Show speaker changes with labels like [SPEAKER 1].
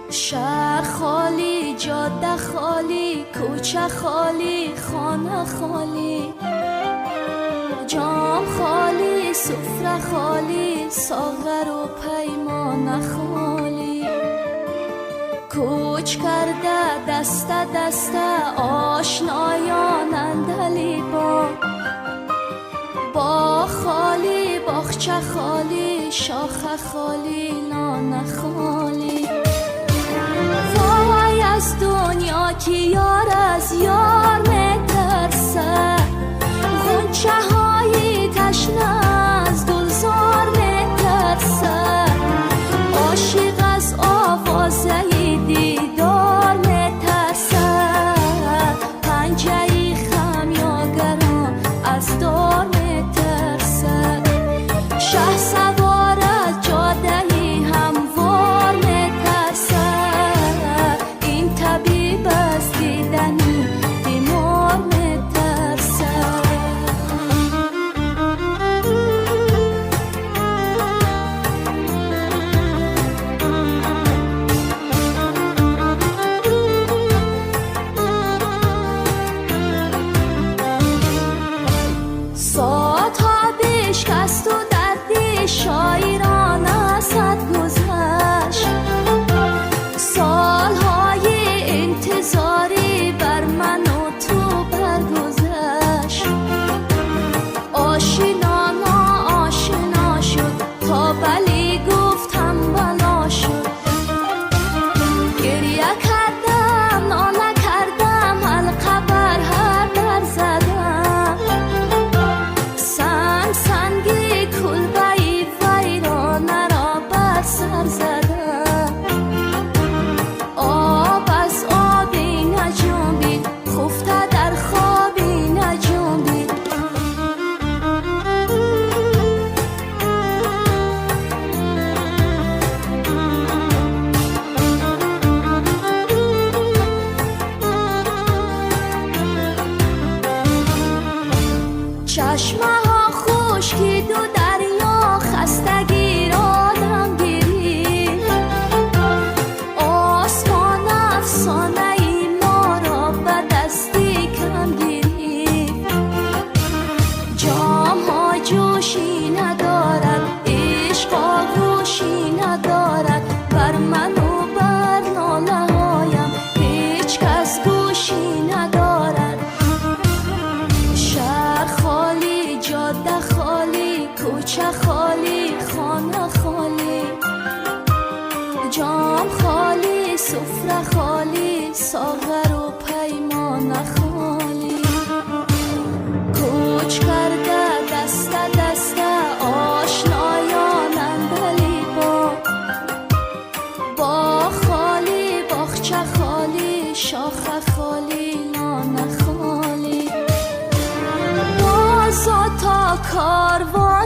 [SPEAKER 1] شهر خالی، جاده خالی، کوچه خالی، خانه خالی، جام خالی، سفره خالی، ساغر و پیمانه خالی. کوچ کرده دست دست آشنایان اندلی با خالی، باغچه خالی، شاخه خالی، لانه خالی. وای از دنیا که یار از یار میترسه، غنچه های تشنه از گلزار میترسه، عاشق از آوازه دیدار میترسه، پنجه خمیاگران از دار میترسه، شه سوار از جاده هموار میترسه، این طبیب از دیدن بیمار میترسه. ساعتها بشکست و دردی شاعرانه صد گذشت، سالهای انتظاری بر من و تو برگذشت، آشنا ناآشنا شد تا بلی گفتم بلا شد، گریه کردم ناله کردم حلقه بر هر در زدم، سنگی کلبه‌ای ویرانه را بر سر زدم، آب از آبی نجنبید خفته در خوابی نجنبید، چشمه ها خشکید و دریا خستگی را دم گرفت، آسمان افسانه ای ما را به دستی کم گرفت، جام ها جوشی ندارد، عشق آغوشی ندارد، بر من و بر ناله هایم هیچ کس گوشی ندارد، شهر خالی، جاده خالی، کوچه خالی، خانه خالی، جام خالی، سفره خالی، ساغر و پیمانه خالی. کوچ کرده دست دست آشنایان اندلی با خالی، باغچه خالی، شاخه خالی، لانه خالی. بازا تا کاروان